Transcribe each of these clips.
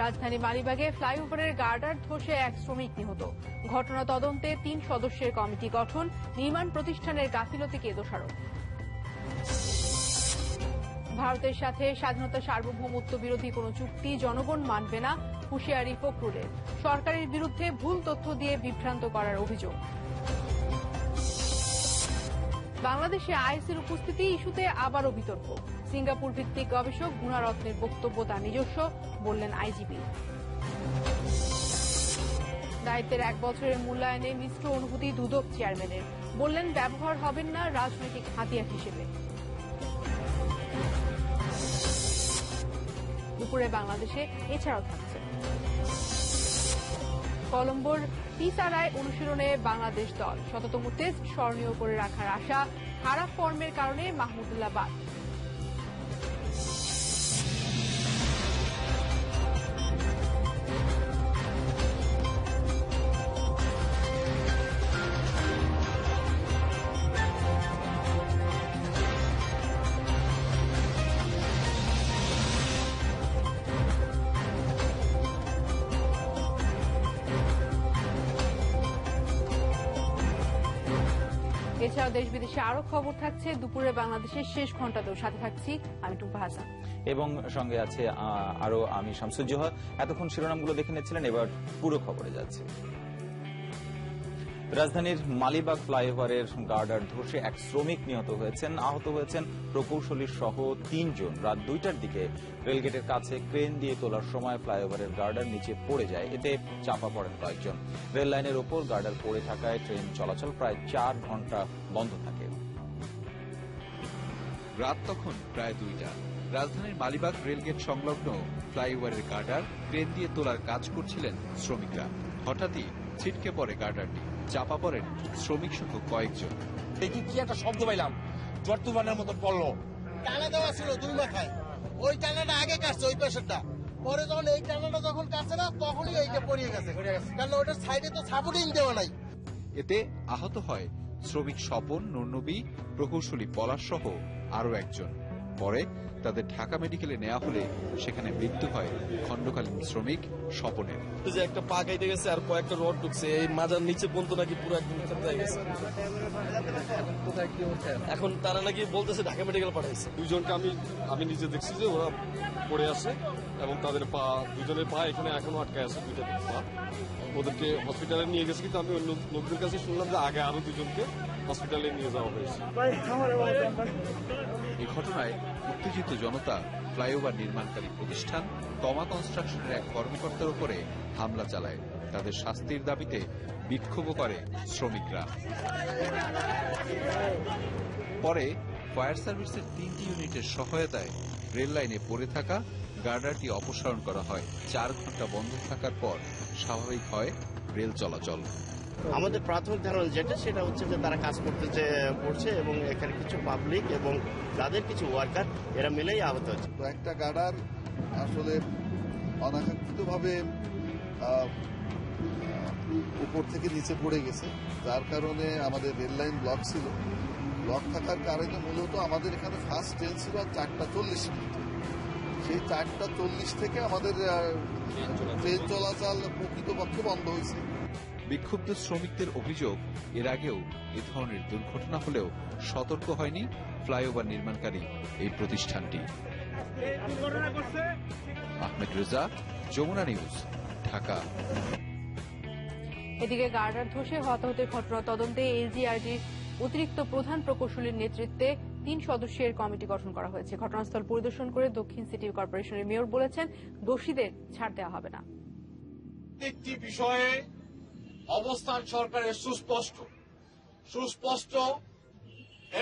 রাজধানী মালিবাগে ফ্লাইওভারের গার্ডার ধসে এক শ্রমিক নিহত। ঘটনা তদন্তে 3 সদস্যের কমিটি গঠন, নির্মাণ প্রতিষ্ঠানের গাফিলতিকে দোষারোপ। ভারতের সাথে স্বাধীনতা সার্বভৌমত্ব বিরোধী কোন চুক্তি জনগণ মানবে না, হুঁশিয়ারি ফখরুলের। সরকারের বিরুদ্ধে ভুল তথ্য দিয়ে বিভ্রান্ত করার অভিযোগ। বাংলাদেশে আইএসের উপস্থিতি ইস্যুতে আবারও বিতর্ক। সিঙ্গাপুর ভিত্তিক গবেষক গুণারত্নের বক্তব্য তার নিজস্ব, বললেন আইজিপি। দায়িত্বের 1 বছরের মূল্যায়নে মিশ্র অনুভূতি দুদক চেয়ারম্যানের, বললেন ব্যবহার হবেন না রাজনৈতিক হাতিয়ার হিসেবে। দুপুরে বাংলাদেশে এছাড়াও থাকছে কলম্বোর পিসারায় অনুশীলনে বাংলাদেশ দল। ১৭তম টেস্ট স্মরণীয় করে রাখার আশা, খারাপ ফর্মের কারণে মাহমুদুল্লাহ বাদ। এছাড়াও দেশ বিদেশে আরো খবর থাকছে দুপুরে বাংলাদেশের শেষ ঘন্টাতেও। সাথে থাকছি আমি টুম্পা হাসান এবং সঙ্গে আছে আরো আমি শামসুজ্জোহা। এতক্ষণ শিরোনামগুলো দেখে নিচ্ছিলেন, এবার পুরো খবরে যাচ্ছে। রাজধানীর মালিবাগ ফ্লাইওভারের গার্ডার ধসে এক শ্রমিক নিহত হয়েছেন, আহত হয়েছেন প্রকৌশলী সহ 3 জন। রাত 2টার দিকে রেলগেটের কাছে ক্রেন দিয়ে তোলার সময় ফ্লাইওভারের গার্ডার নিচে পড়ে যায়, এতে চাপা পড়েন কয়েকজন। রেল লাইনের ওপর গার্ডার পড়ে থাকায় ট্রেন চলাচল প্রায় 4 ঘন্টা বন্ধ থাকে। রাত তখন প্রায় 2টা। রাজধানীর মালিবাগ রেলগেট সংলগ্ন ফ্লাইওভারের গার্ডার ক্রেন দিয়ে তোলার কাজ করছিলেন শ্রমিকরা। হঠাৎই ছিটকে পড়ে গার্ডারটি, চাপা পড়েন শ্রমিক সহ কয়েকজন। দেখি কি একটা শব্দ পাইলাম, ঝড় তুফানের মতো পড়লো। টানা দেওয়া ছিল 2 মাথায়, ওই টানাটা আগে কাটছে ওই পেশারটা, পরে যখন এই টানাটা যখন কাটছে না তখনই এইটা পড়িয়ে গেছে, কারণ ওটার সাইডে তো সাপোর্টিং দেওয়া নাই। এতে আহত হয় শ্রমিক স্বপন, নুরনবী, প্রকৌশলী পলাশ সহ আরো একজন। পরে তাদের ঢাকা মেডিকেলে নেওয়া হলে সেখানে মৃত্যু হয় খণ্ডকালীন শ্রমিক স্বপনের। যে একটা পা কাইতে গেছে আর কয়েকটা রড ঢুকছে এই মাজার নিচে পর্যন্ত, নাকি পুরো একদম হয়ে গেছে। এখন তারা নাকি বলতেছে ঢাকা মেডিকেল পাঠাইছে। 2 জনকে আমি নিজে দেখছি যে ওরা পড়ে আছে এবং তাদের পা, 2 জনের পা এখানে এখনো আটকায় আছে, 2টা পা। ওদেরকে হসপিটালে নিয়ে গেছে, কিন্তু আমি অন্য লোকদের কাছে শুনলাম যে আগে আরো 2 জনকে হসপিটালে নিয়ে যাওয়া হয়েছে। এই ঘটনায় উত্তেজিত জনতা ফ্লাইওভার নির্মাণকারী প্রতিষ্ঠান তমা কনস্ট্রাকশনের এক কর্মকর্তার উপরে হামলা চালায়। তাদের শাস্তির দাবিতে বিক্ষোভ করে শ্রমিকরা। পরে ফায়ার সার্ভিসের 3টি ইউনিটের সহায়তায় রেল লাইনে পড়ে থাকা গার্ডারটি অপসারণ করা হয়। 4 ঘন্টা বন্ধ থাকার পর স্বাভাবিক হয় রেল চলাচল। আমাদের প্রাথমিক ধারণা যেটা, সেটা হচ্ছে যে তারা কাজ করতে করছে এবং এখানে কিছু পাবলিক এবং তাদের কিছু ওয়ার্কার এরা মিলেই আহত হচ্ছে। তো একটা গার্ডার আসলে অনাকাঙ্ক্ষিতভাবে উপর থেকে নিচে পড়ে গেছে, যার কারণে আমাদের রেল লাইন ব্লক ছিল। ব্লক থাকার কারণে মূলত আমাদের এখানে ফার্স্ট ট্রেন ছিল 4:40 মিনিটে। সেই 4:40 থেকে আমাদের ট্রেন চলাচল প্রকৃতপক্ষে বন্ধ হয়েছে। বিক্ষুব্ধ শ্রমিকদের অভিযোগ, এর আগেও এ ধরনের দুর্ঘটনা হলেও সতর্ক হয়নি ফ্লাইওভার নির্মাণকারী এই প্রতিষ্ঠানটি। আহমেদ রেজা, যমুনা নিউজ, ঢাকা। এদিকে গার্ডার ধসে হতাহতের ঘটনা তদন্তে এলজিআরডির অতিরিক্ত প্রধান প্রকৌশলীর নেতৃত্বে 3 সদস্যের কমিটি গঠন করা হয়েছে। ঘটনাস্থল পরিদর্শন করে দক্ষিণ সিটি কর্পোরেশনের মেয়র বলেছেন, দোষীদের ছাড় দেওয়া হবে না। প্রত্যেকটি বিষয়ে অবস্থান সরকারের সুস্পষ্ট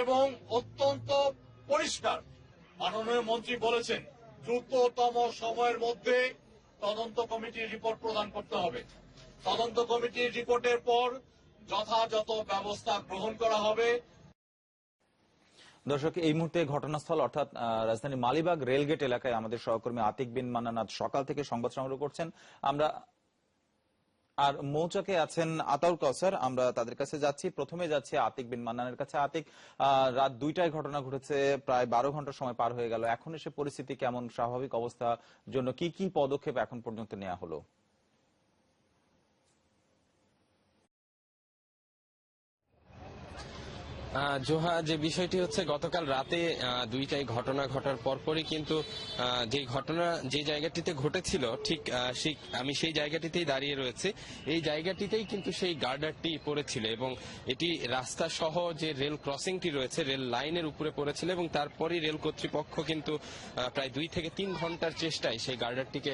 এবং অত্যন্ত পরিষ্কার। মাননীয় মন্ত্রী বলেছেন দ্রুততম সময়ের মধ্যে তদন্ত কমিটির রিপোর্ট প্রদান করতে হবে। তদন্ত কমিটির রিপোর্টের পর যথাযথ ব্যবস্থা গ্রহণ করা হবে। দর্শক, এই মুহূর্তে ঘটনাস্থল অর্থাৎ রাজধানী মালিবাগ রেলগেট এলাকায় আমাদের সহকর্মী আতিক বিন মান্নান সকাল থেকে সংবাদ সংগ্রহ করছেন। আমরা আর মৌচাকে আছেন আতাউল কাউসার, আমরা তাদের কাছে যাচ্ছি। প্রথমে যাচ্ছি আতিক বিন মান্নানের কাছে। আতিক, রাত 2টায় ঘটনা ঘটেছে, প্রায় 12 ঘন্টা সময় পার হয়ে গেল, এখন এসে পরিস্থিতি কেমন? স্বাভাবিক অবস্থার জন্য কি কি পদক্ষেপ এখন পর্যন্ত নেওয়া হলো? জোহা, যে বিষয়টি হচ্ছে গতকাল রাতে 2টায় ঘটনা ঘটার পরপরই কিন্তু যে ঘটনা যে জায়গাটিতে ঘটেছিল ঠিক আমি সেই জায়গাটিতেই দাঁড়িয়ে রয়েছে। এই জায়গাটিতেই কিন্তু সেই গার্ডারটি পড়েছিল এবং এটি রাস্তা সহ যে রেল ক্রসিংটি রয়েছে রেল লাইনের উপরে পড়েছিল এবং তারপরই রেল কর্তৃপক্ষ কিন্তু প্রায় 2 থেকে 3 ঘন্টার চেষ্টায় সেই গার্ডারটিকে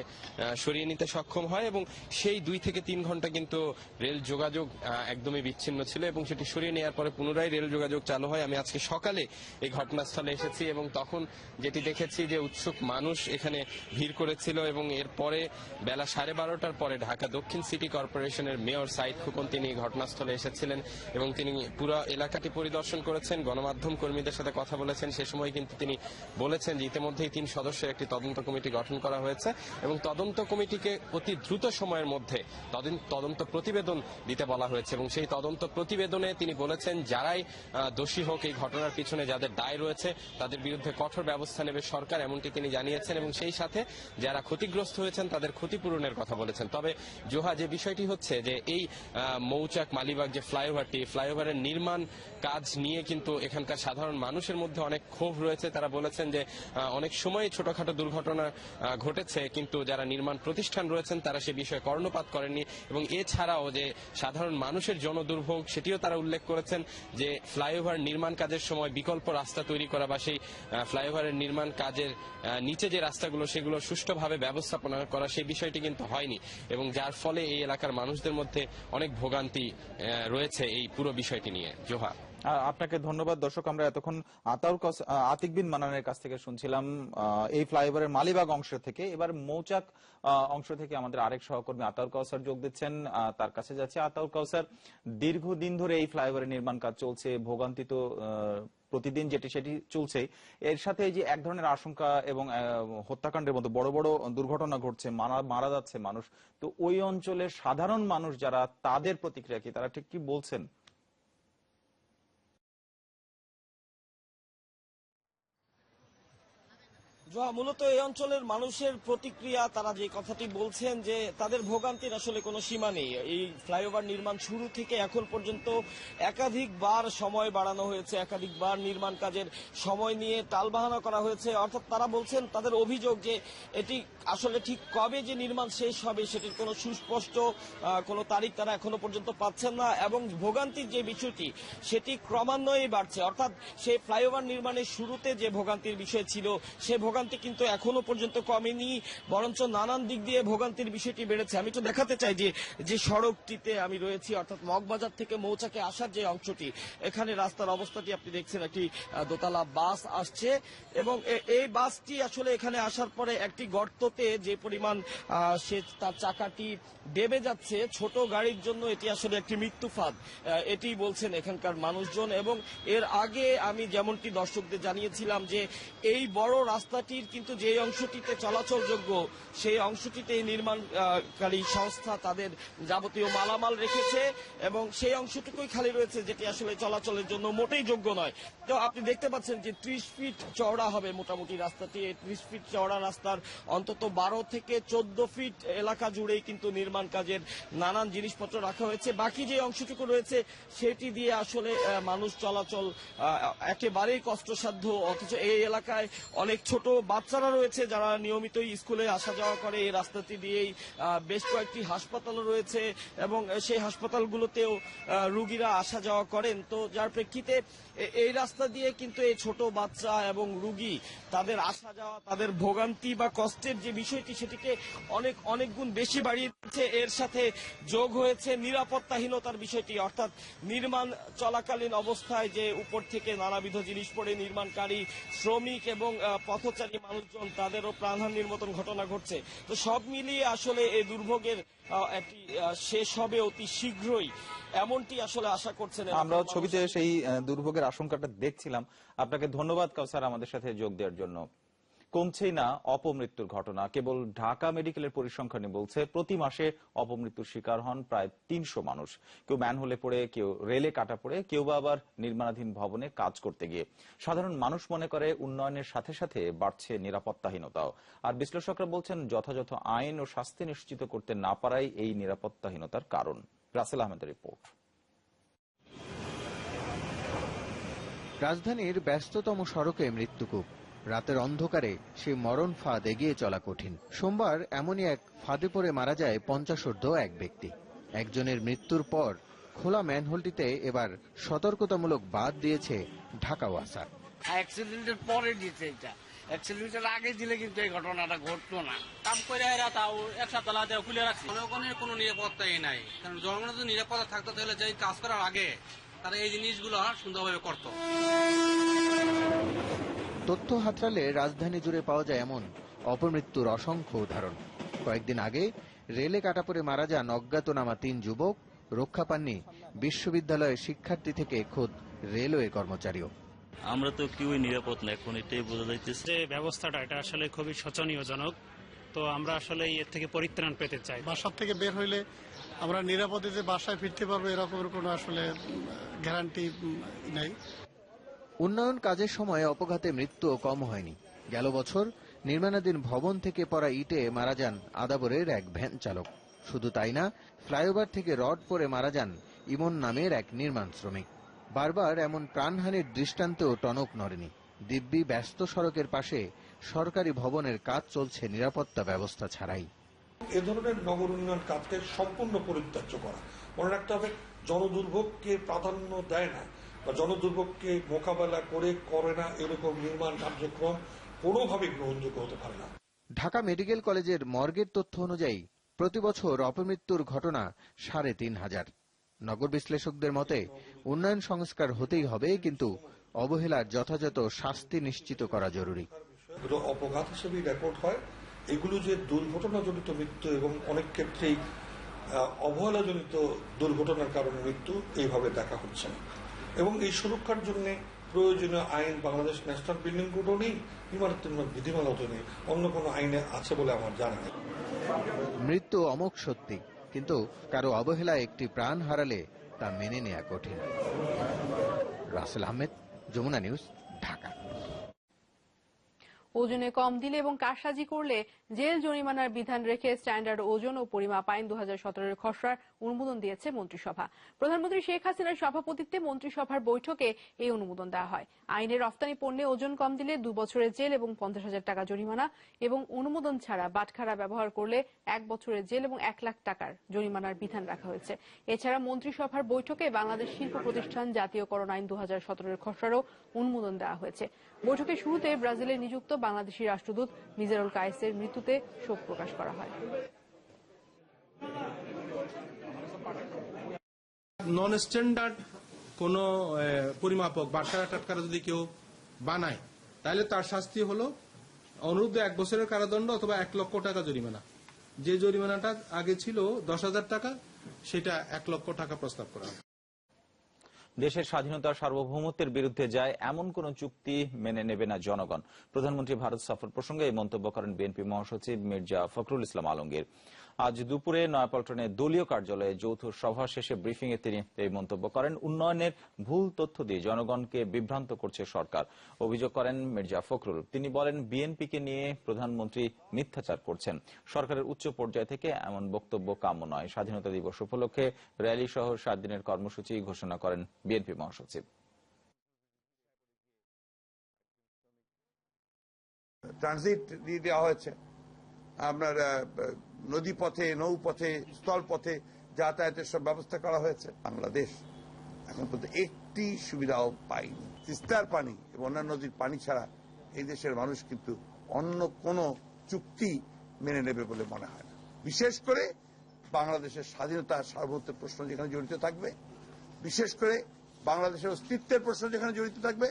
সরিয়ে নিতে সক্ষম হয় এবং সেই 2 থেকে 3 ঘন্টা কিন্তু রেল যোগাযোগ একদমই বিচ্ছিন্ন ছিল এবং সেটি সরিয়ে নেওয়ার পরে পুনরায় রেল যোগাযোগ চালু হয়। আমি আজকে সকালে এই ঘটনাস্থলে এসেছি এবং তখন যেটি দেখেছি যে উৎসুক মানুষ এখানে ভিড় করেছিল এবং এরপরে বেলা 12:30টার পরে ঢাকা দক্ষিণ সিটি কর্পোরেশনের মেয়র সাইদ খোকন তিনি ঘটনাস্থলে এসেছিলেন এবং তিনি পুরো এলাকাটি পরিদর্শন করেছেন, গণমাধ্যম কর্মীদের সাথে কথা বলেছেন। সে সময় কিন্তু তিনি বলেছেন যে ইতিমধ্যেই 3 সদস্যের একটি তদন্ত কমিটি গঠন করা হয়েছে এবং তদন্ত কমিটিকে অতি দ্রুত সময়ের মধ্যে তদন্ত প্রতিবেদন দিতে বলা হয়েছে এবং সেই তদন্ত প্রতিবেদনে তিনি বলেছেন যারাই দোষী হোক এই ঘটনার পিছনে যাদের দায় রয়েছে তাদের বিরুদ্ধে কঠোর ব্যবস্থা নেবে সরকার, এমনটি তিনি জানিয়েছেন এবং সেই সাথে যারা ক্ষতিগ্রস্ত হয়েছেন তাদের ক্ষতিপূরণের কথা বলেছেন। তবে জোহা, যে বিষয়টি হচ্ছে যে এই মৌচাক মালিবাগ যে ফ্লাইওভারের নির্মাণ কাজ নিয়ে কিন্তু এখানকার সাধারণ মানুষের মধ্যে অনেক ক্ষোভ রয়েছে। তারা বলেছেন যে অনেক সময় ছোটখাটো দুর্ঘটনা ঘটেছে কিন্তু যারা নির্মাণ প্রতিষ্ঠান রয়েছেন তারা সে বিষয়ে কর্ণপাত করেননি এবং এছাড়াও যে সাধারণ মানুষের জনদুর্ভোগ সেটিও তারা উল্লেখ করেছেন যে ফ্লাইওভার নির্মাণ কাজের সময় বিকল্প রাস্তা তৈরি করা বা সেই ফ্লাইওভারের নির্মাণ কাজের নিচে যে রাস্তাগুলো সেগুলো সুষ্ঠুভাবে ব্যবস্থাপনা করা সেই বিষয়টি কিন্তু হয়নি এবং যার ফলে এই এলাকার মানুষদের মধ্যে অনেক ভোগান্তি রয়েছে এই পুরো বিষয়টি নিয়ে। জোহা, আপনাকে ধন্যবাদ। দর্শক, আমরা এতক্ষণ আতিক বিন মান্নানের কাছ থেকে শুনছিলাম এই ফ্লাইওভারের মালিবাগ অংশ থেকে। এবার মৌচাক অংশ থেকে আমাদের আরেক সহকর্মী আতাউল কাউসার যোগ দিচ্ছেন, তার কাছে যাচ্ছে। আতাউল কাউসার, দীর্ঘদিন ধরে এই ফ্লাইওভারের নির্মাণ কাজ চলছে, ভোগান্তি তো প্রতিদিন সেটি চলছে, এর সাথে এই যে এক ধরনের আশঙ্কা এবং হত্যাকাণ্ডের মতো বড় বড় দুর্ঘটনা ঘটছে, মারা যাচ্ছে মানুষ, তো ওই অঞ্চলের সাধারণ মানুষ যারা, তাদের প্রতিক্রিয়া কি, তারা ঠিক কি বলছেন? মূলত এই অঞ্চলের মানুষের প্রতিক্রিয়া, তারা যে কথাটি বলছেন যে তাদের ভোগান্তির আসলে কোনো সীমা নেই। এই ফ্লাইওভার নির্মাণ শুরু থেকে এখন পর্যন্ত একাধিকবার সময় বাড়ানো হয়েছে, একাধিকবার নির্মাণ কাজের সময় নিয়ে টালবাহানা করা হয়েছে। অর্থাৎ তারা বলছেন, তাদের অভিযোগ যে এটি আসলে ঠিক কবে যে নির্মাণ শেষ হবে সেটির কোনো সুস্পষ্ট কোনো তারিখ তারা এখনো পর্যন্ত পাচ্ছেন না এবং ভোগান্তির যে বিষয়টি সেটি ক্রমান্বয়ে বাড়ছে। অর্থাৎ সেই ফ্লাইওভার নির্মাণের শুরুতে যে ভোগান্তির বিষয় ছিল সে ভোগান্তি কিন্তু এখনো পর্যন্ত কমেনি, বরঞ্চ নানান দিক দিয়ে ভোগান্তির বিষয়টি বেড়েছে। আমি তো দেখাতে চাই যে সড়কটিতে আমি রয়েছি, অর্থাৎ মগবাজার থেকে মৌচাকে আসার যে অংশটি, এখানে রাস্তার অবস্থাটি আপনি দেখছেন। একটি দোতলা বাস আসছে এবং এই বাসটি আসলে এখানে আসার পরে একটি গর্ততে যে পরিমাণ সে তার চাকাটি ডেবে যাচ্ছে, ছোট গাড়ির জন্য এটি আসলে একটি মৃত্যু ফাঁদ, এটি বলছেন এখানকার মানুষজন। এবং এর আগে আমি যেমনটি দর্শকদের জানিয়েছিলাম যে এই বড় রাস্তাটির কিন্তু যে অংশটিতে চলাচলযোগ্য সেই অংশটিতে নির্মাণকারী সংস্থা তাদের যাবতীয় মালামাল রেখেছে এবং সেই অংশটুকুই খালি রয়েছে যেটি আসলে চলাচলের জন্য মোটেই যোগ্য নয়। তো আপনি দেখতে পাচ্ছেন যে 30 ফিট চওড়া হবে মোটামুটি রাস্তাটি। এই 30 ফিট চওড়া রাস্তার অন্তত 12 থেকে 14 ফিট এলাকা জুড়েই কিন্তু নির্মাণ কাজের নানান জিনিসপত্র রাখা হয়েছে। বাকি যে অংশটুকু রয়েছে সেটি দিয়ে আসলে মানুষ চলাচল একেবারেই কষ্টসাধ্য। অথচ এই এলাকায় অনেক ছোট বাচ্চারা রয়েছে যারা নিয়মিতই স্কুলে আসা যাওয়া করে এই রাস্তাটি দিয়েই। বেশ কয়েকটি হাসপাতালও রয়েছে এবং সেই হাসপাতালগুলোতেও রুগীরা আসা যাওয়া করেন। তো যার প্রেক্ষিতে এই রাস্তা দিয়ে কিন্তু এই ছোট বাচ্চা এবং রুগী তাদের আসা যাওয়া, তাদের ভোগান্তি বা কষ্টের যে বিষয়টি সেটিকে অনেক গুণ বেশি বাড়িয়ে দিচ্ছে। এর সাথে যোগ হয়েছে নিরাপত্তাহীনতার বিষয়টি, অর্থাৎ নির্মাণ চলাকালীন অবস্থায় যে উপর থেকে নানাবিধ জিনিস পড়ে নির্মাণকারী শ্রমিক এবং পথচারী মানুষজন তাদেরও প্রাণহানির মতন ঘটনা ঘটছে। তো সব মিলিয়ে আসলে এই দুর্ভোগের একটি শেষ হবে অতি শীঘ্রই, এমনটি আসলে আশা করছেন। আমরা ছবিতে সেই দুর্ভোগের আশঙ্কাটা দেখছিলাম। আপনাকে ধন্যবাদ কাউসার আমাদের সাথে যোগ দেওয়ার জন্য। কমছেই না অপমৃত্যুর ঘটনা। কেবল ঢাকা মেডিকেলের পরিসংখ্যানই বলছে প্রতি মাসে অপমৃত্যুর শিকার হন প্রায় ৩০০ মানুষ। কেউ ম্যানহোলে পড়ে, কেউ রেলে কাটা পড়ে, কেউ বা আবার নির্মাণাধীন ভবনে কাজ করতে গিয়ে। সাধারণ মানুষ মনে করে উন্নয়নের সাথে সাথে বাড়ছে নিরাপত্তাহীনতাও। আর বিশ্লেষকরা বলছেন যথাযথ আইন ও শাস্তি নিশ্চিত করতে না পারাই এই নিরাপত্তাহীনতার কারণ। রাসেল আহমেদের রিপোর্ট। রাজধানীর ব্যস্ততম সড়কে মৃত্যুকূপ। রাতের অন্ধকারে সেই মরণ ফাঁদ এগিয়ে চলা কঠিন। সোমবার এমনই এক ফাঁদে পড়ে মারা যায় 50 এক ব্যক্তি। একজনের মৃত্যুর পর খোলা ম্যানহোলটিতে এবার সতর্কতামূলক বাদ দিয়েছে ঢাকা ওয়াসা। অ্যাক্সিডেন্টের পরে দিয়েছে, এটা অ্যাক্সিডেন্টের আগে দিলে কিন্তু এই ঘটনাটা ঘটতো না। কাম করে এরা তাও এক সপ্তাহ আগে খুলে রাখছে। জনগণের কোনো নিরাপত্তাই নাই, কারণ জনগণের যদি নিরাপত্তা থাকতো তাহলে যে কাজ করার আগে তারা এই জিনিসগুলো সুন্দরভাবে করতো। তথ্য হাতড়ালে রাজধানী জুড়ে পাওয়া যায় এমন অপমৃত্যুর অসংখ্য উদাহরণ। কয়েকদিন আগে রেলে কাটা পড়ে মারা যান অজ্ঞাতনামা 3 যুবক। রক্ষা পাননি বিশ্ববিদ্যালয়ের শিক্ষার্থী থেকে খোদ রেলওয়ে কর্মচারীও। আমরা তো কেউই নিরাপদ না, এখন এটাই বোঝা যাইতেছে। যে ব্যবস্থাটা এটা আসলে খুবই শোচনীয়জনক। তো আমরা আসলে এর থেকে পরিত্রাণ পেতে চাই। বাসার থেকে বের হইলে আমরা নিরাপদে যে বাসায় ফিরতে পারবো এরকমের কোনো আসলে গ্যারান্টি নাই। উন্নয়ন কাজের সময় অপঘাতে মৃত্যুও কম হয়নি। গেল বছর নির্মাণাধীন ভবন থেকে পড়া ইটে মারা যান আদাবরের এক ভ্যান চালক। শুধু তাই না, ফ্লাইওভার থেকে রড পড়ে মারা যান ইমন নামের এক নির্মাণ শ্রমিক। বারবার এমন প্রাণহানির দৃষ্টান্তেও টনক নড়েনি। দিব্যি ব্যস্ত সড়কের পাশে সরকারি ভবনের কাজ চলছে নিরাপত্তা ব্যবস্থা ছাড়াই। এ ধরনের নগর উন্নয়ন কাজকে সম্পূর্ণ পরিত্যাজ্য করা। মনে রাখতে হবে, জনদুর্ভোগকে প্রাধান্য দেয় না বা জনদুর্ভোগকে মোকাবেলা করে না এরকম নির্মাণ কার্যক্রম কোনোভাবে গ্রহণযোগ্য হতে পারে না। ঢাকা মেডিকেল কলেজের মর্গের তথ্য অনুযায়ী প্রতি বছর অপমৃত্যুর ঘটনা ৩৫০০। নগর বিশ্লেষকদের মতে উন্নয়ন সংস্কার হতেই হবে, কিন্তু অবহেলার যথাযথ শাস্তি নিশ্চিত করা জরুরি। অপঘাত হিসেবে রেকর্ড হয়, এগুলো যে দুর্ঘটনাজনিত মৃত্যু এবং অনেক ক্ষেত্রেই অবহেলাজনিত দুর্ঘটনার কারণে মৃত্যু এইভাবে দেখা হচ্ছে না। এবং এই সুরক্ষার জন্য প্রয়োজনীয় আইন বাংলাদেশ ন্যাশনাল বিল্ডিং কোডও নেই, ইমারত বিধিমালাও নেই, অন্য কোনো আইনে আছে বলে আমার জানা নেই। মৃত্যু অমোঘ সত্যি, কিন্তু কারো অবহেলায় একটি প্রাণ হারালে তা মেনে নেওয়া কঠিন। রাসেল আহমেদ, যমুনা নিউজ, ঢাকা। ওজনে কম দিলে এবং কারসাজি করলে জেল জরিমানার বিধান রেখে স্ট্যান্ডার্ড ওজন ও পরিমাপ আইন 2017 খসড়ার অনুমোদন দিয়েছে মন্ত্রিসভা। প্রধানমন্ত্রী শেখ হাসিনার সভাপতিত্বে মন্ত্রিসভার বৈঠকে এই অনুমোদন দেওয়া হয়। আইনে রফতানি পণ্যে ওজন কম দিলে 2 বছরের জেল এবং 50,000 টাকা জরিমানা, এবং অনুমোদন ছাড়া বাটখারা ব্যবহার করলে 1 বছরের জেল এবং 1 লাখ টাকার জরিমানার বিধান রাখা হয়েছে। এছাড়া মন্ত্রিসভার বৈঠকে বাংলাদেশ শিল্প প্রতিষ্ঠান জাতীয়করণ আইন 2017 খসড়ারও অনুমোদন দেওয়া হয়েছে। বৈঠকের শুরুতে ব্রাজিলে নিযুক্ত বাংলাদেশি রাষ্ট্রদূত মিজানুল কায়েসের মৃত্যুতে শোক প্রকাশ করা হয়। নন স্ট্যান্ডার্ড কোন পরিমাপক বাটখারা টাটখারা যদি কেউ বানায়, তাহলে তার শাস্তি হলো অনুরূপ 1 বছরের কারাদণ্ড অথবা 1 লক্ষ টাকা জরিমানা। যে জরিমানাটা আগে ছিল 10,000 টাকা, সেটা 1 লক্ষ টাকা প্রস্তাব করা হয়। দেশের স্বাধীনতা সার্বভৌমত্বের বিরুদ্ধে যায় এমন কোন চুক্তি মেনে নেবে না জনগণ। প্রধানমন্ত্রী ভারত সফর প্রসঙ্গে এই মন্তব্য করেন বিএনপি মহাসচিব মির্জা ফখরুল ইসলাম আলমগীর। আজ দুপুরে নয়াপল্টনে দলীয় কার্যালয়ে যৌথ সভা শেষে ব্রিফিং এ তিনি এই মন্তব্য করেন। উন্নয়নের ভুল তথ্য দিয়ে জনগণকে বিভ্রান্ত করছে সরকার, অভিযোগ করেন মির্জা ফখরুল। তিনি বলেন, বিএনপিকে নিয়ে প্রধানমন্ত্রী মিথ্যাচার করছেন। সরকারের উচ্চ পর্যায় থেকে এমন বক্তব্য কাম্য নয়। স্বাধীনতা দিবস উপলক্ষে র্যালি সহ 7 দিনের কর্মসূচি ঘোষণা করেন বিএনপি মহাসচিব। ট্রানজিট দিয়ে দেওয়া হয়েছে, আপনার নদী পথে, নৌপথে, স্থল পথে যাতায়াতের সব ব্যবস্থা করা হয়েছে। বাংলাদেশ এখন পর্যন্ত একটি সুবিধাও পায়নি। তিস্তার পানি এবং অন্যান্য নদীর পানি ছাড়া এই দেশের মানুষ কিন্তু অন্য কোন চুক্তি মেনে নেবে বলে মনে হয় না। বিশেষ করে বাংলাদেশের স্বাধীনতা সার্বভৌমত্বের প্রশ্ন যেখানে জড়িত থাকবে, বিশেষ করে বাংলাদেশের অস্তিত্বের প্রশ্ন যেখানে জড়িত থাকবে।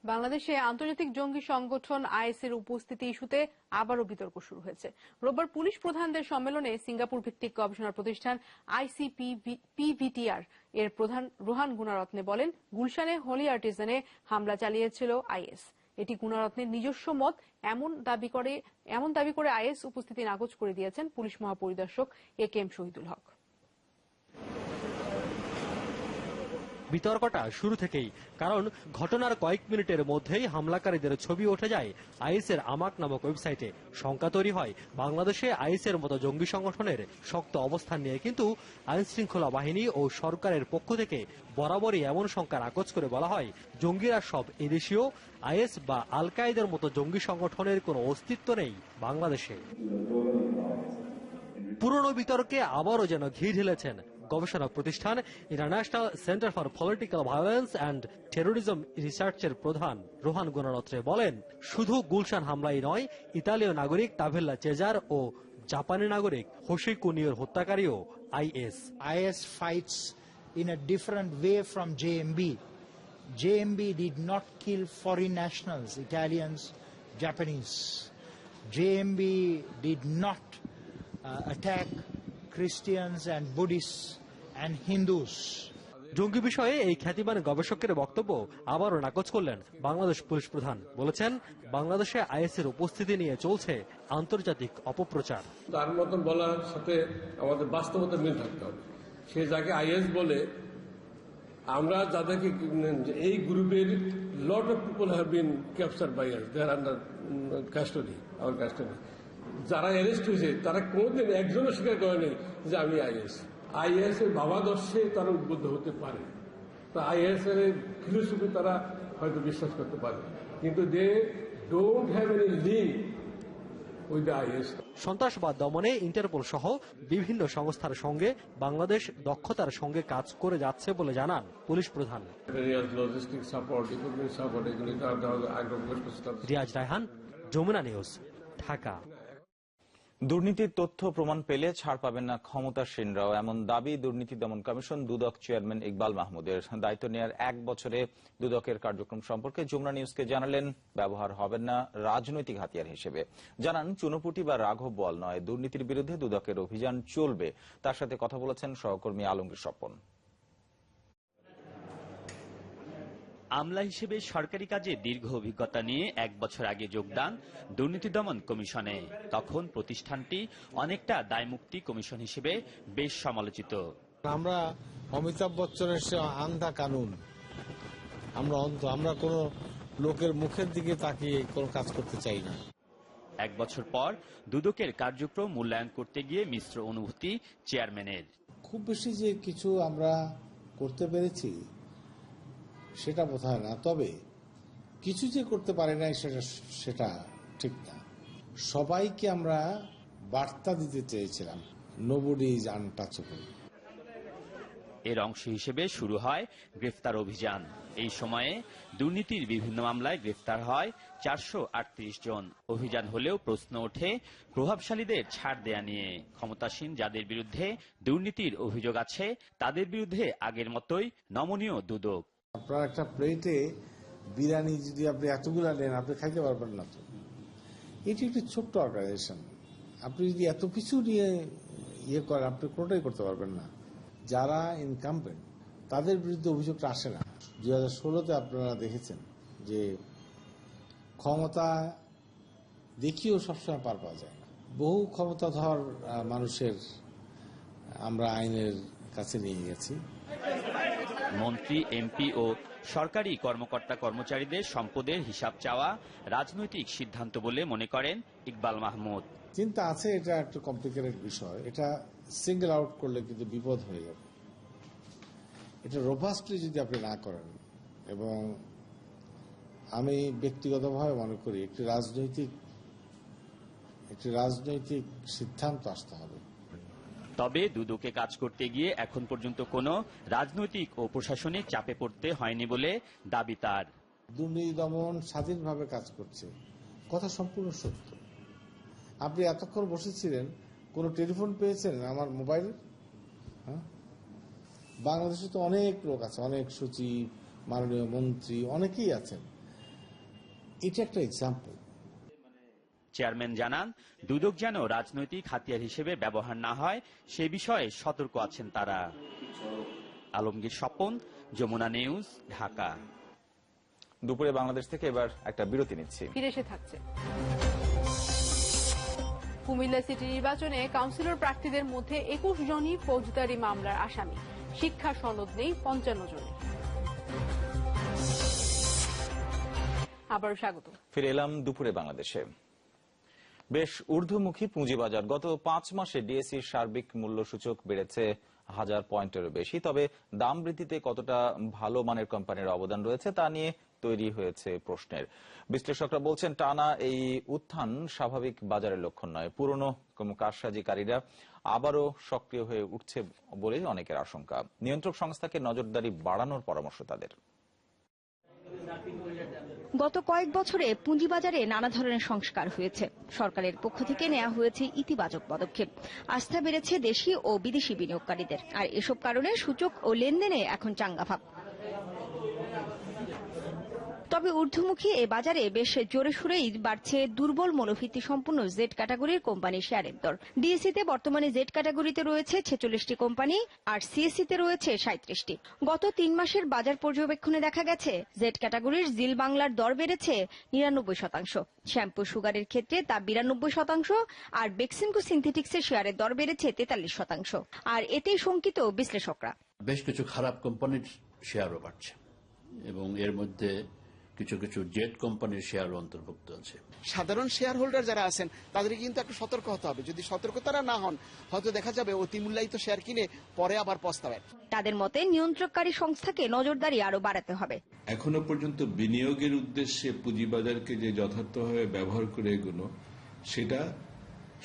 বাংলাদেশে আন্তর্জাতিক জঙ্গি সংগঠন আইএসের উপস্থিতি ইস্যুতে আবারও বিতর্ক শুরু হয়েছে। রোববার পুলিশ প্রধানদের সম্মেলনে সিঙ্গাপুর ভিত্তিক গবেষণা প্রতিষ্ঠান ICPVTR এর প্রধান রোহান গুণারত্নে বলেন, গুলশানে হোলি আর্টিজানে হামলা চালিয়েছিল আইএস। এটি গুণরত্নের নিজস্ব মত, এমন দাবি করে আইএস উপস্থিতি নাকচ করে দিয়েছেন পুলিশ মহাপরিদর্শক একেএম শহীদুল হক। বিতর্কটা শুরু থেকেই, কারণ ঘটনার কয়েক মিনিটের মধ্যেই হামলাকারীদের ছবি উঠে যায় আইএসের আমাক নামক ওয়েবসাইটে। শঙ্কা তৈরি হয় বাংলাদেশে আইএসের মতো জঙ্গি সংগঠনের শক্ত অবস্থান নিয়ে, কিন্তু আইন শৃঙ্খলা বাহিনী ও সরকারের পক্ষ থেকে বরাবরই এমন শঙ্কা নাকচ করে বলা হয় জঙ্গিরা সব এদেশীয়, আইএস বা আল কায়েদার মতো জঙ্গি সংগঠনের কোনো অস্তিত্ব নেই বাংলাদেশে। পুরনো বিতর্কে আবারও যেন ঘি ঢেলেছেন গবেষণা প্রতিষ্ঠান international centre for political violence and terrorism রিসার্চের প্রধান রোহান গুণরত্নে বলেন, শুধু গুলশান হামলাই নয়, ইতালীয় নাগরিক তাভেল্লা চেজার ও জাপানি নাগরিক হোশি কুনিওর হত্যাকারীও IS. IS fights in a different way from JMB. JMB did not kill foreign nationals, Italians, Japanese. JMB did not attack Christians and Buddhists and Hindus. জঙ্গি বিষয়ে এই খ্যাতিমান গবেষকের বক্তব্য আবারও নাকচ করলেন বাংলাদেশ পুলিশ প্রধান। বলেছেন, বাংলাদেশে আইএসের উপস্থিতি নিয়ে চলছে আন্তর্জাতিক অপপ্রচার। তার মতন বলার সাথে আমাদের বাস্তবতা মিল থাকতে হবে। সে যাকে আইএস বলে, আমরা যাদেরকে এই গ্রুপের lot of people have been captured by us, they are under custody, our custody. যারা অ্যারেস্ট হয়েছে তারা কোনোদিন একজনও স্বীকার করেনি যে আমি আইএস এর ভাবাদর্শে তারা উদ্বুদ্ধ হতে পারে, তা আইএস এর ফিলোসফি তারা হয়তো বিশ্বাস করতে পারে, কিন্তু they don't have any link with the IS. সন্ত্রাসবাদ দমনে ইন্টারপোল সহ বিভিন্ন সংস্থার সঙ্গে বাংলাদেশ দক্ষতার সঙ্গে কাজ করে যাচ্ছে বলে জানান পুলিশ প্রধান। রিয়াজ রায়হান, যমুনা নিউজ, ঢাকা। দুর্নীতির তথ্য প্রমাণ পেলে ছাড় পাবেন না ক্ষমতাসীনরাও, এমন দাবি দুর্নীতি দমন কমিশন দুদক চেয়ারম্যান ইকবাল মাহমুদের। দায়িত্ব নেওয়ার 1 বছরে দুদকের কার্যক্রম সম্পর্কে যমুনা নিউজকে জানালেন, ব্যবহার হবেন না রাজনৈতিক হাতিয়ার হিসেবে। জানান, চুনোপুটি বা রাঘব বল নয়, দুর্নীতির বিরুদ্ধে দুদকের অভিযান চলবে। তার সাথে কথা বলেছেন সহকর্মী আলমগীর স্বপন। আমলা হিসেবে সরকারি কাজে দীর্ঘ অভিজ্ঞতা নিয়ে 1 বছর আগে যোগদান দুর্নীতি দমন কমিশনে। তখন প্রতিষ্ঠানটি অনেকটা দায়মুক্তি কমিশন হিসেবে বেশ সমালোচিত। আমরা অমিতাভ বচ্চনের সে আন্ধা কানুন, আমরা কোনো লোকের মুখের দিকে তাকিয়ে কোনো কাজ করতে চাই না। 1 বছর পর দুদকের কার্যক্রম মূল্যায়ন করতে গিয়ে মিশ্র অনুভূতি চেয়ারম্যানের। খুব বেশি যে কিছু আমরা করতে পেরেছি সেটা বোধহয় না, তবে কিছু যে করতে পারি নাই সেটা ঠিক না। সবাইকে আমরা বার্তা দিতে চেয়েছিলাম, নোবডি ইজ আনটাচেবল। এর অংশ হিসেবে শুরু হয় গ্রেফতার অভিযান। এই সময়ে দুর্নীতির বিভিন্ন মামলায় গ্রেফতার হয় 438 জন। অভিযান হলেও প্রশ্ন ওঠে প্রভাবশালীদের ছাড় দেয়া নিয়ে। ক্ষমতাসীন যাদের বিরুদ্ধে দুর্নীতির অভিযোগ আছে তাদের বিরুদ্ধে আগের মতোই নমনীয় দুদক। আপনার একটা প্লেটে বিরিয়ানি যদি আপনি এতগুলা নেন, আপনি খাইতে পারবেন না। তো এটি একটি ছোট্ট অর্গানাইজেশন, আপনি যদি এত কিছু নিয়ে করেন, আপনি কোনোটাই করতে পারবেন না। যারা ইনকামপেন্ট তাদের বিরুদ্ধে অভিযোগটা আসে না। 2016-তে আপনারা দেখেছেন যে ক্ষমতা দেখিয়েও সবসময় পার পাওয়া যায় না। বহু ক্ষমতাধর মানুষের আমরা আইনের কাছে নিয়ে গেছি। মন্ত্রী, এমপি ও সরকারি কর্মকর্তা কর্মচারীদের সম্পদের হিসাব চাওয়া রাজনৈতিক সিদ্ধান্ত বলে মনে করেন ইকবাল মাহমুদ। চিন্তা আছে, এটা একটা কমপ্লিকেটেড বিষয়। এটা সিঙ্গেল আউট করলে কিন্তু বিপদ হয়ে যাবে। এটা রোবাস্টলি যদি আপনি না করেন, এবং আমি ব্যক্তিগতভাবে মনে করি একটি রাজনৈতিক সিদ্ধান্ত আসতে হবে। তবে দুদকে কাজ করতে গিয়ে এখন পর্যন্ত কোনো রাজনৈতিক ও প্রশাসনিক চাপে পড়তে হয়নি বলে দাবি তার। দুর্নীতি দমন স্বাধীনভাবে কাজ করছে, কথা সম্পূর্ণ সত্য। আপনি এতক্ষণ বসেছিলেন, কোনো টেলিফোন পেয়েছেন আমার মোবাইল? হ্যাঁ, বাংলাদেশে তো অনেক লোক আছে, অনেক সচিব, মাননীয় মন্ত্রী, অনেকেই আছেন। এটা একটা এক্সাম্পল। চেয়ারম্যান জানান, দুদক যেন রাজনৈতিক হাতিয়ার হিসেবে ব্যবহার না হয় সে বিষয়ে সতর্ক আছেন তারা। আলমগীর স্বপন, যমুনা নিউজ, ঢাকা। দুপুরে বাংলাদেশ থেকে এবার একটা বিরতি নিচ্ছি, ফিরে এসে থাকছে। কুমিল্লা সিটি নির্বাচনে কাউন্সিলর প্রার্থীদের মধ্যে 21 জনই ফৌজদারি মামলার আসামি, শিক্ষা সনদ নেই 55 জনের। আবারও স্বাগত, ফিরে এলাম দুপুরে বাংলাদেশে। বেশ ঊর্ধ্বমুখী পুঁজিবাজার। গত 5 মাসে ডিএসইর সার্বিক মূল্যসূচক বেড়েছে 1000 পয়েন্টেরও বেশি। তবে দাম বৃদ্ধিতে কতটা ভালো মানের কোম্পানির অবদান রয়েছে তা নিয়ে তৈরি হয়েছে প্রশ্নের। বিশ্লেষকরা বলছেন, টানা এই উত্থান স্বাভাবিক বাজারের লক্ষণ নয়। পুরনো কারসাজিকারীরা আবারও সক্রিয় হয়ে উঠছে বলে অনেকের আশঙ্কা। নিয়ন্ত্রক সংস্থাকে নজরদারি বাড়ানোর পরামর্শ তাদের। গত কয়েক বছরে পুঁজিবাজারে নানা ধরনের সংস্কার হয়েছে। সরকারের পক্ষ থেকে নেওয়া হয়েছে ইতিবাচক পদক্ষেপ। আস্থা বেড়েছে দেশি ও বিদেশি বিনিয়োগকারীদের, আর এসব কারণে সূচক ও লেনদেনে এখন চাঙ্গা ভাব। তবে ঊর্ধ্বমুখী এ বাজারে বেশ জোরে সুরেই বাড়ছে দুর্বল মূল্যভিত্তি সম্পন্ন জেড ক্যাটাগরির কোম্পানির শেয়ারের দর। ডিএসইতে বর্তমানে জেড ক্যাটাগরিতে রয়েছে 46টি কোম্পানি, আর সিএসইতে রয়েছে 37টি। গত 3 মাসের বাজার পর্যবেক্ষণে দেখা গেছে জেড ক্যাটাগরির জিল বাংলার দর বেড়েছে 99%, শ্যাম্পু সুগারের ক্ষেত্রে তা 92%, আর বেক্সিমকো সিনথেটিক্সের শেয়ারের দর বেড়েছে 43%। আর এতেই শঙ্কিত বিশ্লেষকরা। বেশ কিছু খারাপ কোম্পানির শেয়ারও বাড়ছে এবং এর মধ্যে কিছু কিছু জেট কোম্পানির শেয়ার অন্তর্ভুক্ত আছে। সাধারণ শেয়ার হোল্ডার যারা আছেন তাদেরকে কিন্তু একটু সতর্ক হতে হবে। যদি সতর্কতারা না হন, হয়তো দেখা যাবে অতিমূল্যায়িত শেয়ার কিনে পরে আবার পস্তাবেন। তাদের মতে নিয়ন্ত্রককারী সংস্থাকে নজরদারি আরো বাড়াতে হবে। এখনো পর্যন্ত বিনিয়োগের উদ্দেশ্যে পুঁজিবাজারকে যে যথার্থভাবে ব্যবহার করে এগুলো, সেটা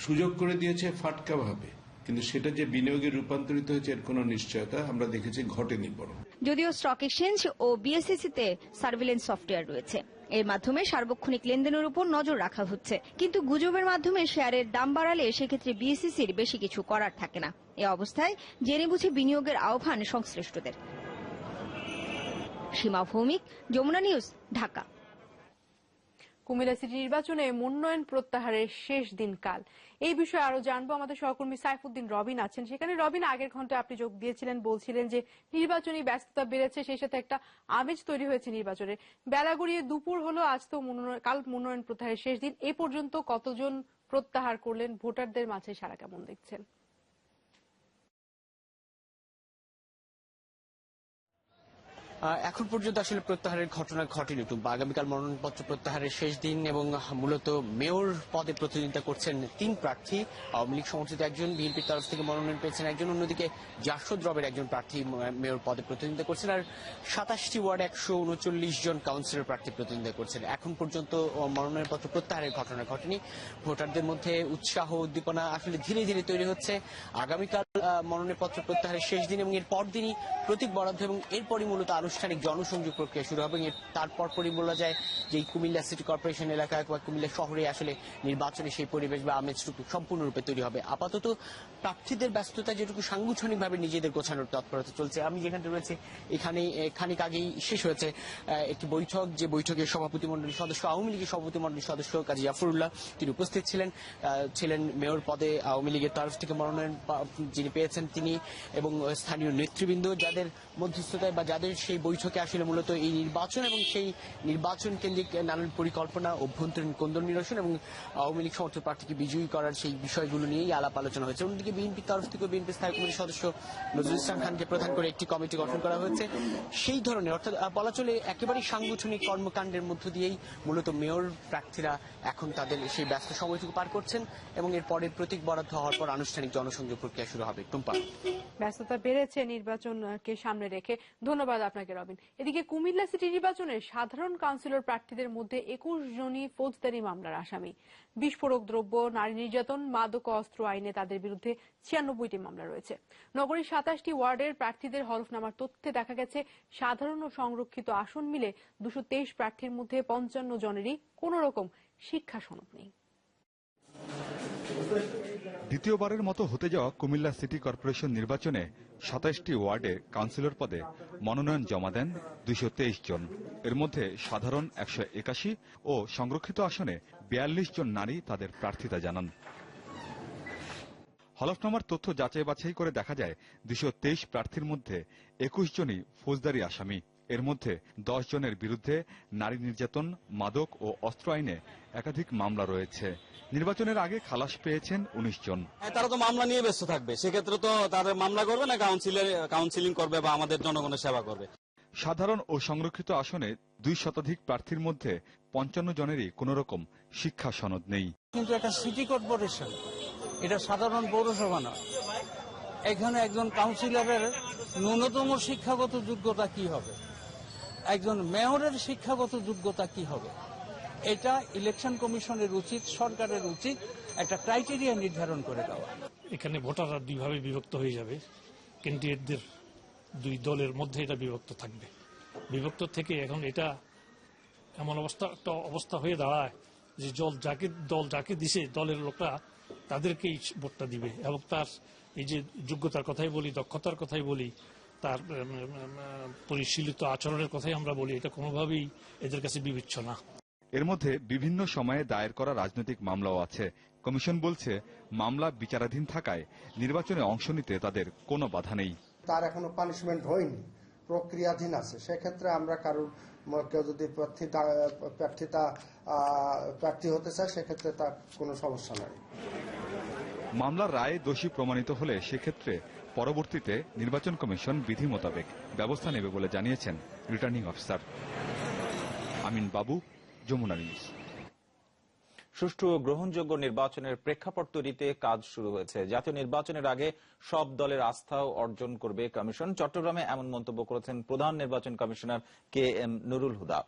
সুযোগ করে দিয়েছে ফাটকাভাবে, কিন্তু সেটা যে বিনিয়োগে রূপান্তরিত হয়েছে এর কোনো নিশ্চয়তা আমরা দেখেছি ঘটেনি। বরং যদিও স্টক এক্সচেঞ্জ ও বিএসইসিতে সার্ভিলেন্স সফটওয়্যার রয়েছে, এর মাধ্যমে সার্বক্ষণিক লেনদেনের উপর নজর রাখা হচ্ছে। কিন্তু গুজবের মাধ্যমে শেয়ারের দাম বাড়ালে সেক্ষেত্রে বিএসইসির বেশি কিছু করার থাকে না। এ অবস্থায় জেনে বুঝে বিনিয়োগের আহ্বান সংশ্লিষ্টদের। সীমা ভৌমিক, যমুনা নিউজ, ঢাকা। কুমিল্লা সিটি নির্বাচনে মনোনয়ন প্রত্যাহারের শেষ দিন কাল, এই বিষয়ে আরো জানবো। আমাদের সহকর্মী সাইফুদ্দিন রবিন আছেন সেখানে। রবিন, আগের ঘন্টায় আপনি যোগ দিয়েছিলেন, বলছিলেন যে নির্বাচনী ব্যস্ততা বেড়েছে, সেই সাথে একটা আমেজ তৈরি হয়েছে নির্বাচনে। বেলা গড়িয়ে দুপুর হলো, আজ তো কাল মনোনয়ন প্রত্যাহারের শেষ দিন। এ পর্যন্ত কতজন প্রত্যাহার করলেন? ভোটারদের মাঝে সাড়া কেমন দেখছেন? এখন পর্যন্ত আসলে প্রত্যাহারের ঘটনা ঘটেনি। আগামীকাল মনোনয়নপত্র প্রত্যাহারের শেষ দিন এবং মূলত মেয়র পদে প্রতিদ্বন্দ্বিতা করছেন 3 প্রার্থী। আওয়ামী লীগ সমর্থিত একজন, বিএনপির তরফ থেকে মনোনয়ন পেয়েছেন একজন, অন্যদিকে জাসদ রবের একজন প্রার্থী মেয়র পদে প্রতিদ্বন্দ্বিতা করছেন, আর 27টি ওয়ার্ডে 139 জন কাউন্সিলর প্রার্থী প্রতিদ্বন্দ্বিতা করছেন। এখন পর্যন্ত মনোনয়নপত্র প্রত্যাহারের ঘটনা ঘটেনি। ভোটারদের মধ্যে উৎসাহ উদ্দীপনা আসলে ধীরে ধীরে তৈরি হচ্ছে। আগামীকাল মনোনয়নপত্র প্রত্যাহারের শেষ দিন এবং এর পরদিনই প্রতীক বরাদ্দ এবং এরপরই মূলত আনুষ্ঠানিক জনসংযোগ প্রক্রিয়া শুরু হবে। তারপর পরই বলা যায় যে কুমিল্লা সিটি কর্পোরেশন এলাকায় বা কুমিল্লা শহরে আসলে নির্বাচনে সেই পরিবেশ বা আমেজটুকু সম্পূর্ণরূপে তৈরি হবে। আপাতত প্রার্থীদের ব্যস্ততা যেটুকু সাংগঠনিকভাবে নিজেদের গোছানোর তৎপরতা চলছে। আমি যেখানে রয়েছে এখানে খানিক আগেই শেষ হয়েছে একটি বৈঠক, যে বৈঠকে সভাপতিমণ্ডলীর সদস্য, আওয়ামী লীগের সভাপতিমণ্ডলীর সদস্য কাজী জাফরুল্লাহ তিনি উপস্থিত ছিলেন মেয়র পদে আওয়ামী লীগের তরফ থেকে মনোনয়ন যিনি পেয়েছেন তিনি, এবং স্থানীয় নেতৃবৃন্দ যাদের মধ্যস্থতায় বা যাদের সেই বৈঠকে আসলে মূলত এই নির্বাচন এবং সেই নির্বাচন কেন্দ্রিক নানান পরিকল্পনা, অভ্যন্তরীণ কোন্দল নিরসন এবং আওয়ামী লীগ সমর্থিত প্রার্থীকে বিজয়ী করার সেই বিষয়গুলো নিয়েই আলাপ আলোচনা হয়েছে। অন্যদিকে বিএনপির তরফ থেকে বিএনপি স্থায়ী কমিটির সদস্য নজরুল ইসলাম খানকে প্রধান করে একটি কমিটি গঠন করা হয়েছে। সেই ধরনের, অর্থাৎ বলা চলে একেবারেই সাংগঠনিক কর্মকাণ্ডের মধ্য দিয়েই মূলত মেয়র প্রার্থীরা এখন তাদের সেই ব্যস্ত সময়টুকু পার করছেন এবং এরপরে প্রতীক বরাদ্দ হওয়ার পর আনুষ্ঠানিক জনসংযোগ প্রক্রিয়া শুরু হবে। টুম্পা, ব্যস্ততা বেড়েছে নির্বাচনকে সামনে রেখে। ধন্যবাদ আপনাকে রবিন। এদিকে কুমিল্লা সিটি নির্বাচনে সাধারণ কাউন্সিলর প্রার্থীদের মধ্যে 21 জনই ফৌজদারি মামলার আসামি। বিস্ফোরক দ্রব্য, নারী নির্যাতন, মাদক অস্ত্র আইনে তাদের বিরুদ্ধে 96টি মামলা রয়েছে। নগরীর 27টি ওয়ার্ডের প্রার্থীদের হলফনামার তথ্যে দেখা গেছে সাধারণ ও সংরক্ষিত আসন মিলে 223 প্রার্থীর মধ্যে 55 জনেরই কোন রকম শিক্ষা সনদ নেই। দ্বিতীয়বারের মতো হতে যাওয়া কুমিল্লা সিটি কর্পোরেশন নির্বাচনে 27টি ওয়ার্ডে কাউন্সিলর পদে মনোনয়ন জমা দেন 223 জন। এর মধ্যে সাধারণ 181 ও সংরক্ষিত আসনে 42 জন নারী তাদের প্রার্থিতা জানান। হলফনামার তথ্য যাচাই বাছাই করে দেখা যায় 223 প্রার্থীর মধ্যে 21 জনই ফৌজদারি আসামি। এর মধ্যে 10 জনের বিরুদ্ধে নারী নির্যাতন, মাদক ও অস্ত্র আইনে একাধিক মামলা রয়েছে। নির্বাচনের আগে খালাস পেয়েছেন 19 জন। তারা তো মামলা নিয়ে ব্যস্ত থাকবে, সেক্ষেত্রে তো তারা মামলা করবে না, কাউন্সিলিং করবে বা আমাদের জনগণের সেবা করবে। সাধারণ ও সংরক্ষিত আসনে 2 শতাধিক প্রার্থীর মধ্যে 55 জনেরই কোন রকম শিক্ষা সনদ নেই। কিন্তু একটা সিটি কর্পোরেশন, এটা সাধারণ পৌরসভা নয়। এখানে একজন কাউন্সিলরের ন্যূনতম শিক্ষাগত যোগ্যতা কি হবে, একজন মেয়রের শিক্ষাগত যোগ্যতা কি হবে, এটা ইলেকশন কমিশনের উচিত, সরকারের উচিত একটা ক্রাইটেরিয়া নির্ধারণ করে দেওয়া। এখানে ভোটাররা 2 ভাবে বিভক্ত হয়ে যাবে, ক্যান্ডিডেটদের 2 দলের মধ্যে এটা বিভক্ত থাকবে। বিভক্ত থেকে এখন এটা এমন অবস্থা হয়ে দাঁড়ায় যে দল যাকে দিছে, দলের লোকরা তাদেরকেই ভোটটা দিবে এবং তার এই যে যোগ্যতার কথাই বলি, দক্ষতার কথাই বলি, তার পরিশীলিত আচরণের কথাই আমরা বলি, এটা কোনোভাবেই এদের কাছে বিবেচ্য না। এর মধ্যে বিভিন্ন সময়ে দায়ের করা রাজনৈতিক মামলাও আছে। কমিশন বলছে, মামলা বিচারাধীন থাকায় নির্বাচনে অংশ নিতে তাদের কোনো বাধা নেই। তার এখনো পানিশমেন্ট হয়নি, প্রক্রিয়াধীন আছে। সেক্ষেত্রে আমরা কেউ যদি প্রার্থী হতে চায়, সেক্ষেত্রে তার কোনো সমস্যা নাই। মামলার রায়ে দোষী প্রমাণিত হলে সেক্ষেত্রে পরবর্তীতে নির্বাচন কমিশন বিধি মোতাবেক ব্যবস্থা নেবে বলে জানিয়েছেন রিটার্নিং অফিসার। আমিন বাবু, যমুনা নিউজ। সুষ্ঠু ও গ্রহণযোগ্য নির্বাচনের প্রেক্ষাপট তৈরিতে কাজ শুরু হয়েছে। জাতীয় নির্বাচনের আগে সব দলের আস্থাও অর্জন করবে কমিশন। চট্টগ্রামে এমন মন্তব্য করেছেন প্রধান নির্বাচন commissioner KM Nurul Huda.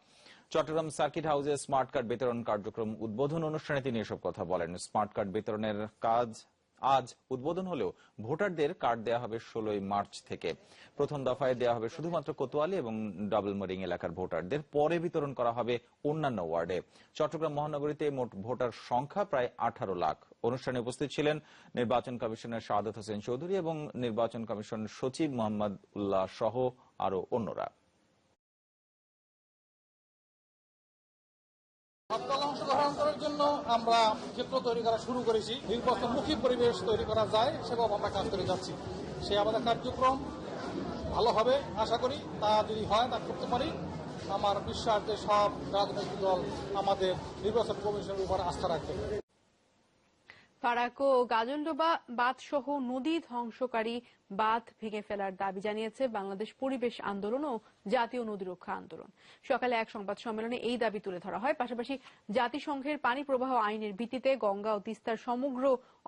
Chittagong circuit হাউসে স্মার্ট কার্ড বিতরণ কার্যক্রম উদ্বোধন অনুষ্ঠানে তিনি এসব কথা বলেন। স্মার্ট কার্ড বিতরণের কাজ আজ উদ্বোধন হলেও ভোটারদের কার্ড দেওয়া হবে 16 মার্চ থেকে। প্রথম দফায় দেওয়া হবে শুধুমাত্র কোতোয়ালি এবং ডাবল মোরিং এলাকার ভোটারদের, পরে বিতরণ করা হবে অন্যান্য ওয়ার্ডে। চট্টগ্রাম মহানগরীতে মোট ভোটার সংখ্যা প্রায় 18 লাখ। অনুষ্ঠানে উপস্থিত ছিলেন নির্বাচন কমিশনার শাহাদাত হোসেন চৌধুরী এবং নির্বাচন কমিশন সচিব মোহাম্মদ উল্লাহ সহ আরো অন্যরা। অংশগ্রহণ করার জন্য আমরা ক্ষেত্র তৈরি করা শুরু করেছি। নির্বাচনমুখী পরিবেশ তৈরি করা যায় সেভাবে আমরা কাজ করে যাচ্ছি। সেই আমাদের কার্যক্রম ভালো হবে আশা করি। তা যদি হয়, তা করতে পারি, আমার বিশ্বাস যে সব রাজনৈতিক দল আমাদের নির্বাচন কমিশনের উপর আস্থা রাখবে। ফারাক্কা ও গাজনডোবা বাঁধ সহ নদী ধ্বংসকারী বাঁধ ভেঙে ফেলার দাবি জানিয়েছে বাংলাদেশ পরিবেশ আন্দোলন ও জাতীয় নদী রক্ষা আন্দোলন। সকালে এক সংবাদ সম্মেলনে এই দাবি তুলে ধরা হয়। পাশাপাশি জাতিসংঘের পানি প্রবাহ আইনের ভিত্তিতে গঙ্গা ও তিস্তার সমগ্র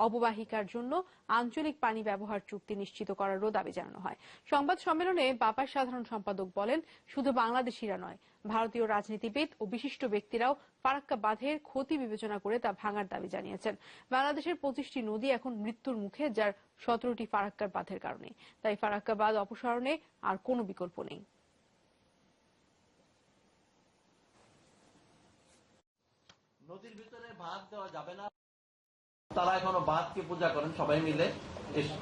অববাহিকার জন্য আঞ্চলিক পানি ব্যবহার চুক্তি নিশ্চিত করারও দাবি জানানো হয়। সংবাদ সম্মেলনে বাপার সাধারণ সম্পাদক বলেন, শুধু বাংলাদেশিরা নয়, ভারতীয় রাজনীতিবিদ ও বিশিষ্ট ব্যক্তিরাও ফারাক্কা বাঁধের ক্ষতি বিবেচনা করে তা ভাঙার দাবি জানিয়েছেন। বাংলাদেশের 25টি নদী এখন মৃত্যুর মুখে, যার 17টি ফারাক্কার বাঁধের কারণে। তাই ফারাক্কা বাঁধ অপসারণে আর কোনো বিকল্প নেই। নদীর ভিতরে বাঁধ দেওয়া যাবে না। তারা এখনো বাঁধকে পূজা করেন সবাই মিলে।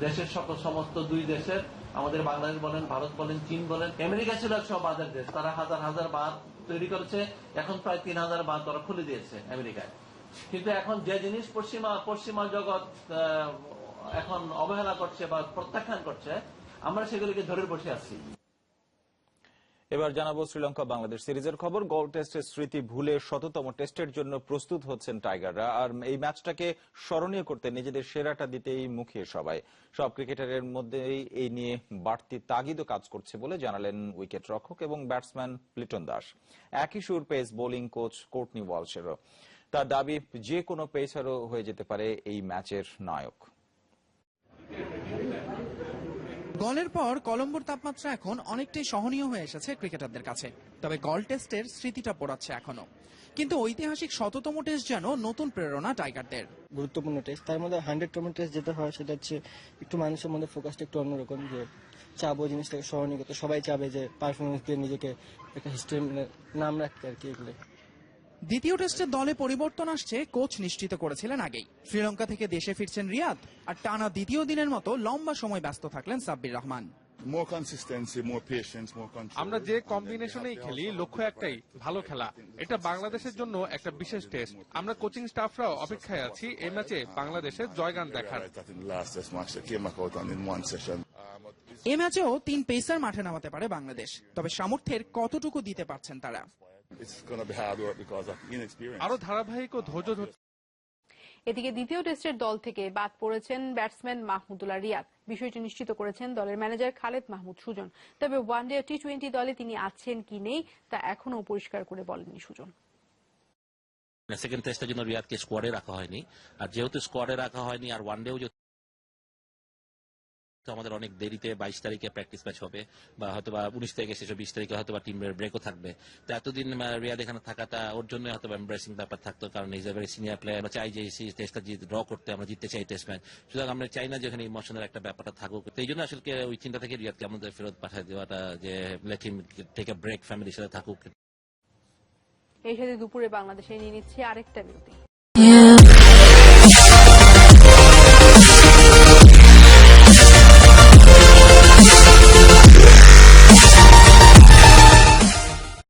দেশের সমস্ত 2 দেশের, আমাদের বাংলাদেশ বলেন, ভারত বলেন, চীন বলেন, আমেরিকা ছিল সব বাঁধের দেশ। তারা হাজার হাজার বাঁধ তৈরি করেছে। এখন প্রায় 3000 বাঁধ তারা খুলে দিয়েছে আমেরিকায়। কিন্তু এখন যে জিনিস পশ্চিমা জগৎ এখন অবহেলা করছে বা প্রত্যাখ্যান করছে, আমরা সেগুলিকে ধরে বসে আছি। এবার জানাবো শ্রীলঙ্কা বাংলাদেশ সিরিজের খবর। গোল টেস্টের স্মৃতি ভুলে 100তম টেস্টের জন্য প্রস্তুত হচ্ছেন টাইগাররা। আর এই ম্যাচটাকে স্মরণীয় করতে নিজেদের সেরাটা দিতেই মুখিয়ে সবাই। সব ক্রিকেটারের মধ্যেই এই নিয়ে বাড়তি তাগিদও কাজ করছে বলে জানালেন উইকেট রক্ষক এবং ব্যাটসম্যান লিটন দাস। একই সুর পেস বোলিং কোচ কোর্টনি ওয়ালশেরও। তার দাবি, যে কোনো পেসারও হয়ে যেতে পারে এই ম্যাচের নায়ক। গলের পর কলম্বোর তাপমাত্রা এখন অনেকটাই সহনীয় হয়ে এসেছে ক্রিকেটারদের কাছে। তবে গল টেস্টের স্মৃতিটা পড়াচ্ছে এখনো। কিন্তু ঐতিহাসিক 100তম টেস্ট যেন নতুন প্রেরণা টাইগারদের। গুরুত্বপূর্ণ টেস্ট, তার মধ্যে 100তম টেস্ট যেটা হয় সেটা হচ্ছে একটু মানুষের মধ্যে ফোকাসটা একটু অন্যরকম, যে চাবো জিনিসটাকে স্মরণীয় করতে। সবাই চাবে যে পারফরমেন্স দিয়ে নিজেকে একটা হিস্ট্রি নাম রাখতে আর কি। এগুলো দ্বিতীয় টেস্টের দলে পরিবর্তন আসছে কোচ নিশ্চিত করেছিলেন আগেই। শ্রীলঙ্কা থেকে দেশে ফিরছেন রিয়াদ, আর টানা দ্বিতীয় দিনের মতো লম্বা সময় ব্যস্ত থাকলেন সাব্বির রহমান। আমরা যে কম্বিনেশনেই খেলি, লক্ষ্য একটাই, ভালো খেলা। এটা বাংলাদেশের জন্য একটা বিশেষ টেস্ট। আমরা কোচিং স্টাফরাও অপেক্ষায় আছি এই ম্যাচে বাংলাদেশের জয়গান দেখার। এ ম্যাচেও 3 পেসার মাঠে নামাতে পারে বাংলাদেশ, তবে সামর্থ্যের কতটুকু দিতে পারছেন তারা। আরো ধারাবাহিক ও ধৈর্য ধরতে এদিকে দ্বিতীয় টেস্টের দল থেকে বাদ পড়েছেন ব্যাটসম্যান মাহমুদুল্লাহ রিয়াদ। বিষয়টি নিশ্চিত করেছেন দলের ম্যানেজার খালেদ মাহমুদ সুজন। তবে ওয়ানডে টি-20 দলে তিনি আছেন কি নেই তা এখনো পরিষ্কার করে বলেননি সুজন। সেকেন্ড টেস্টের জন্য রিয়াদকে স্কোয়াডে রাখা হয়নি, আর যেহেতু স্কোয়াডে রাখা হয়নি আর ওয়ানডেও আমাদের অনেক দেরিতে 22 তারিখে প্র্যাকটিস ম্যাচ হবে, বা হয়তো 19 তারিখে শেষ 20 তারিখে হয়তো টিমের ব্রেকও থাকবে। তো এতদিন রিয়াদ এখানে থাকাটা ওর জন্য হয়তো এমব্রেসিং ব্যাপার থাকতো, কারণ is a very senior player. আমরা চাই যে টেস্টটা ড্র করতে, আমরা জিততে চাই টেস্ট ম্যাচ। সুতরাং আমরা চাই না যে এখানে ইমোশনের একটা ব্যাপারটা থাকুক। তো এই জন্য আসলে ওই চিন্তা থেকে রিয়াদকে আমাদের ফেরত পাঠিয়ে দেওয়াটা, যে let him take a break, ফ্যামিলির সাথে থাকুক। এই সাথে দুপুরে বাংলাদেশে নিয়ে নিচ্ছে আরেকটা বিরতি।